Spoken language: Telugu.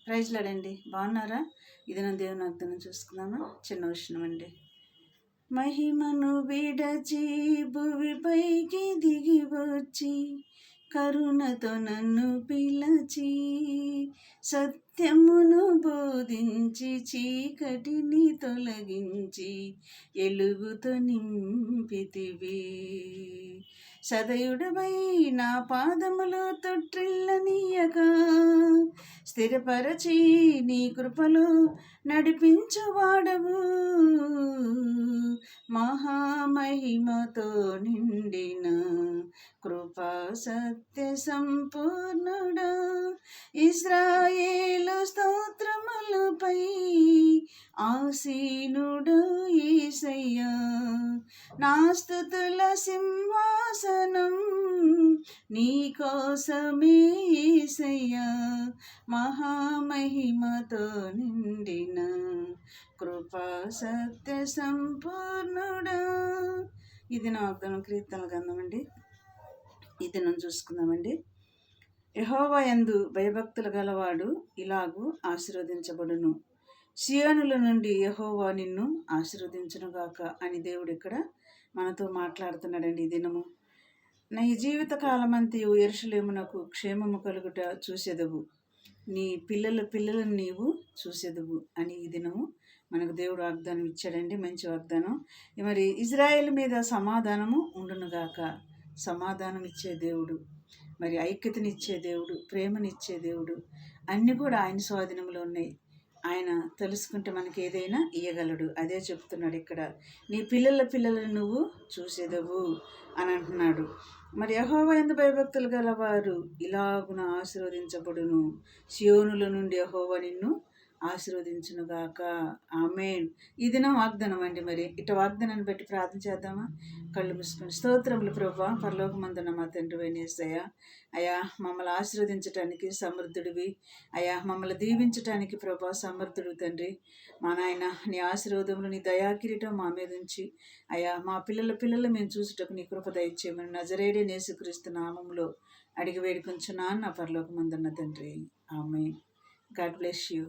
ప్రైజ్లాడండి. బాగున్నారా? ఇది నా దేవుని వాగ్దానం చూసుకుందామా? చిన్న విషయం అండి. మహిమను విడచి భువిపైకి దిగి వచ్చి కరుణతో నన్ను పిలచి సత్యమును బోధించి చీకటిని తొలగించి ఎలుగుతో నింపితివి. సదయుడవై నా పాదములు తొట్టిల్లనీయక స్థిరపరచి నీ కృపలో నడిపించువాడవు. మహామహిమతో నిండిన కృపా సత్య సంపూర్ణుడా, ఇశ్రాయేలు స్తోత్రములపై ఆసీనుడు యేసయ్యా. నా స్తుతుల సింహాసనం నీ కోసమే యేసయ్యా. మహామహిమతో నిండిన కృపా సత్య సంపూర్ణుడా. ఇది నా వాగ్దానం. కీర్తనల గ్రంథం అండి. ఇది మనం చూసుకుందామండి. యెహోవా యందు భయభక్తులు గలవాడు ఇలాగూ ఆశీర్వదించబడును. సియోనుల నుండి యెహోవా నిన్ను ఆశీర్వదించునుగాక అని దేవుడు ఇక్కడ మనతో మాట్లాడుతున్నాడండి. ఈ దినము నీ జీవిత కాలమంతయు యెరూషలేమునకు క్షేమము కలుగుట చూసెదవు, నీ పిల్లలను నీవు చూసెదవు అని ఈ దినము మనకు దేవుడు వాగ్దానం ఇచ్చాడండి. మంచి వాగ్దానం. మరి ఇజ్రాయేల్ మీద సమాధానము ఉండునుగాక. సమాధానం ఇచ్చే దేవుడు, మరి ఐక్యతనిచ్చే దేవుడు, ప్రేమనిచ్చే దేవుడు, అన్నీ కూడా ఆయన స్వాధీనంలో ఉన్నాయి. ఆయన తెలుసుకుంటే మనకి ఏదైనా ఇయ్యగలడు. అదే చెప్తున్నాడు ఇక్కడ. నీ పిల్లలను నువ్వు చూసేదవు అని అంటున్నాడు. మరి యెహోవా యందు భయభక్తులు గలవారు ఇలాగున ఆశీర్వదించబడును. సియోనుల నుండి యెహోవా నిన్ను ఆశీర్వదించునుగాక. ఆమేన్. ఈ దినం వాగ్దానం అండి. మరి ఇట వాగ్దానాన్ని బట్టి ప్రార్థన చేద్దామా? కళ్ళు మూసుకొని. స్తోత్రములు ప్రభువా, పరలోకమందున్న మా తండ్రి యేసయ్యా. అయ్యా, మమ్మల్ని ఆశీర్వదించటానికి సమర్థుడివి. అయ్యా, మమ్మల్ని దీవించటానికి ప్రభా సమర్థుడు తండ్రి. మా నాయన నీ ఆశీర్వాదములు, నీ దయాకిరీటం మా మీద ఉంచి అయ్యా, మా పిల్లలు మేము చూసుటకు నీ కృప దయచేయమని నజరేయుడైన యేసుక్రీస్తు నామములో అడిగి వేడుకొంచున్నాను నా పరలోకమందున్న తండ్రి. ఆమేన్. God bless you.